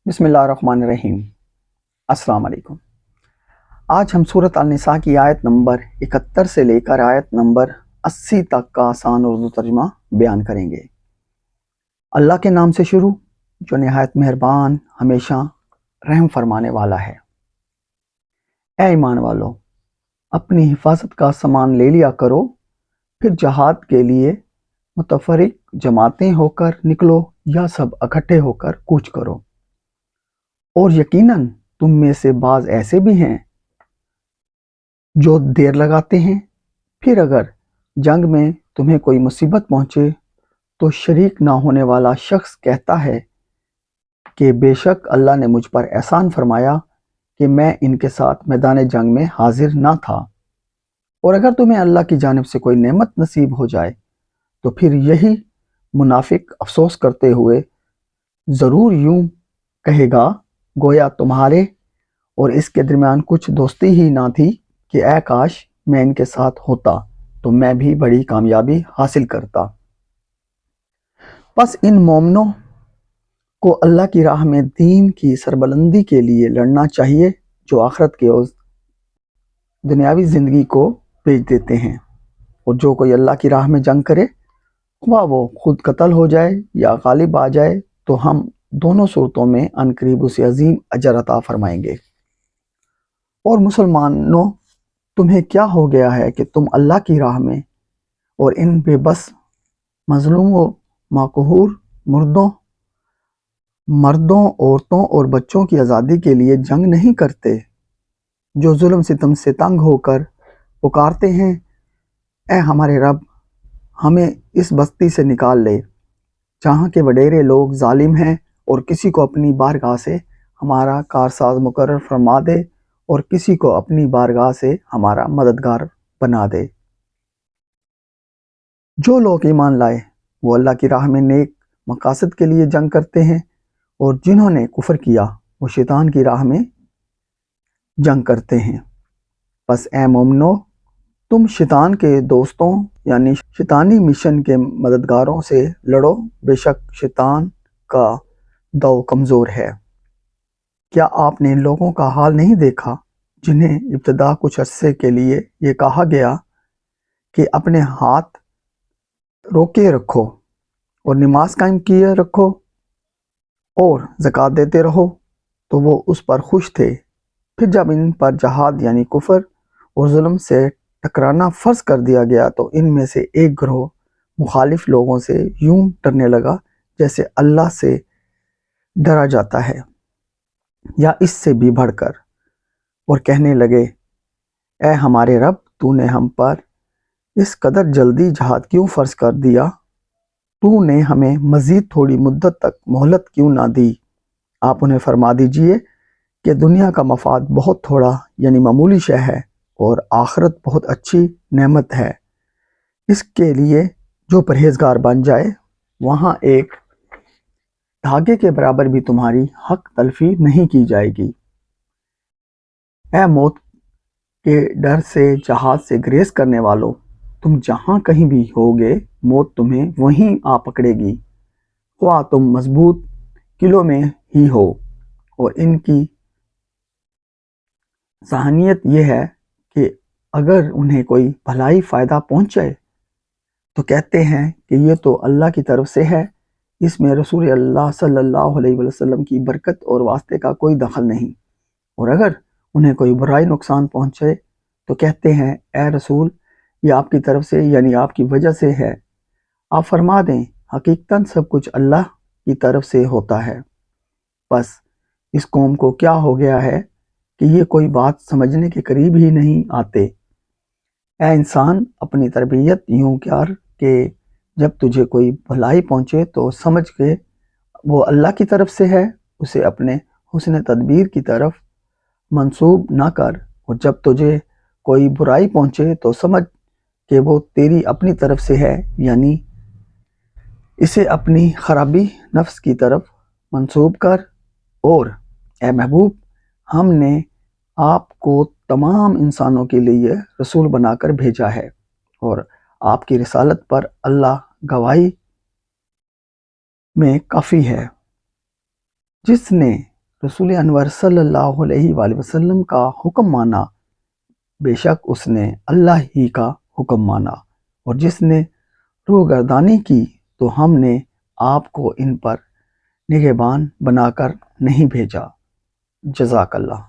بسم اللہ الرحمن الرحیم۔ السلام علیکم۔ آج ہم سورۃ النساء کی آیت نمبر 71 سے لے کر آیت نمبر 80 تک کا آسان اردو ترجمہ بیان کریں گے۔ اللہ کے نام سے شروع جو نہایت مہربان ہمیشہ رحم فرمانے والا ہے۔ اے ایمان والو، اپنی حفاظت کا سامان لے لیا کرو، پھر جہاد کے لیے متفرق جماعتیں ہو کر نکلو یا سب اکٹھے ہو کر کوچ کرو۔ اور یقیناً تم میں سے بعض ایسے بھی ہیں جو دیر لگاتے ہیں، پھر اگر جنگ میں تمہیں کوئی مصیبت پہنچے تو شریک نہ ہونے والا شخص کہتا ہے کہ بے شک اللہ نے مجھ پر احسان فرمایا کہ میں ان کے ساتھ میدان جنگ میں حاضر نہ تھا۔ اور اگر تمہیں اللہ کی جانب سے کوئی نعمت نصیب ہو جائے تو پھر یہی منافق افسوس کرتے ہوئے ضرور یوں کہے گا گویا تمہارے اور اس کے درمیان کچھ دوستی ہی نہ تھی کہ اے کاش میں ان کے ساتھ ہوتا تو میں بھی بڑی کامیابی حاصل کرتا۔ پس ان مومنوں کو اللہ کی راہ میں دین کی سربلندی کے لیے لڑنا چاہیے جو آخرت کے عوض دنیاوی زندگی کو بیچ دیتے ہیں، اور جو کوئی اللہ کی راہ میں جنگ کرے خواہ وہ خود قتل ہو جائے یا غالب آ جائے تو ہم دونوں صورتوں میں عنقریب اسے عظیم اجر عطا فرمائیں گے۔ اور مسلمانوں، تمہیں کیا ہو گیا ہے کہ تم اللہ کی راہ میں اور ان بے بس مظلوموں مقہور مردوں عورتوں اور بچوں کی آزادی کے لیے جنگ نہیں کرتے، جو ظلم ستم سے تنگ ہو کر پکارتے ہیں اے ہمارے رب ہمیں اس بستی سے نکال لے جہاں کے وڈیرے لوگ ظالم ہیں، اور کسی کو اپنی بارگاہ سے ہمارا کارساز مقرر فرما دے اور کسی کو اپنی بارگاہ سے ہمارا مددگار بنا دے۔ جو لوگ ایمان لائے وہ اللہ کی راہ میں نیک مقاصد کے لیے جنگ کرتے ہیں، اور جنہوں نے کفر کیا وہ شیطان کی راہ میں جنگ کرتے ہیں۔ پس اے مومنو، تم شیطان کے دوستوں یعنی شیطانی مشن کے مددگاروں سے لڑو، بے شک شیطان کا دو کمزور ہے۔ کیا آپ نے ان لوگوں کا حال نہیں دیکھا جنہیں ابتدا کچھ عرصے کے لیے یہ کہا گیا کہ اپنے ہاتھ روکے رکھو اور نماز قائم کیے رکھو اور زکوٰۃ دیتے رہو، تو وہ اس پر خوش تھے۔ پھر جب ان پر جہاد یعنی کفر اور ظلم سے ٹکرانا فرض کر دیا گیا تو ان میں سے ایک گروہ مخالف لوگوں سے یوں ڈرنے لگا جیسے اللہ سے ڈرا جاتا ہے یا اس سے بھی بڑھ کر، اور کہنے لگے اے ہمارے رب تو نے ہم پر اس قدر جلدی جہاد کیوں فرض کر دیا؟ تو نے ہمیں مزید تھوڑی مدت تک مہلت کیوں نہ دی؟ آپ انہیں فرما دیجئے کہ دنیا کا مفاد بہت تھوڑا یعنی معمولی شے ہے، اور آخرت بہت اچھی نعمت ہے اس کے لیے جو پرہیزگار بن جائے، وہاں ایک دھاگے کے برابر بھی تمہاری حق تلفی نہیں کی جائے گی۔ اے موت کے ڈر سے جہاد سے گریز کرنے والو، تم جہاں کہیں بھی ہوگے موت تمہیں وہیں آ پکڑے گی، خواہ تم مضبوط قلعوں میں ہی ہو۔ اور ان کی ذہنیت یہ ہے کہ اگر انہیں کوئی بھلائی فائدہ پہنچے تو کہتے ہیں کہ یہ تو اللہ کی طرف سے ہے، اس میں رسول اللہ صلی اللہ علیہ وسلم کی برکت اور واسطے کا کوئی دخل نہیں۔ اور اگر انہیں کوئی برائی نقصان پہنچے تو کہتے ہیں اے رسول یہ آپ کی طرف سے یعنی آپ کی وجہ سے ہے۔ آپ فرما دیں حقیقتاً سب کچھ اللہ کی طرف سے ہوتا ہے۔ بس اس قوم کو کیا ہو گیا ہے کہ یہ کوئی بات سمجھنے کے قریب ہی نہیں آتے۔ اے انسان اپنی تربیت یوں کر کہ جب تجھے کوئی بھلائی پہنچے تو سمجھ کے وہ اللہ کی طرف سے ہے، اسے اپنے حسن تدبیر کی طرف منسوب نہ کر، اور جب تجھے کوئی برائی پہنچے تو سمجھ کہ وہ تیری اپنی طرف سے ہے، یعنی اسے اپنی خرابی نفس کی طرف منسوب کر۔ اور اے محبوب ہم نے آپ کو تمام انسانوں کے لیے رسول بنا کر بھیجا ہے، اور آپ کی رسالت پر اللہ گواہی میں کافی ہے۔ جس نے رسول انور صلی اللہ علیہ وآلہ وسلم کا حکم مانا، بے شک اس نے اللہ ہی کا حکم مانا، اور جس نے روگردانی کی تو ہم نے آپ کو ان پر نگہبان بنا کر نہیں بھیجا۔ جزاک اللہ۔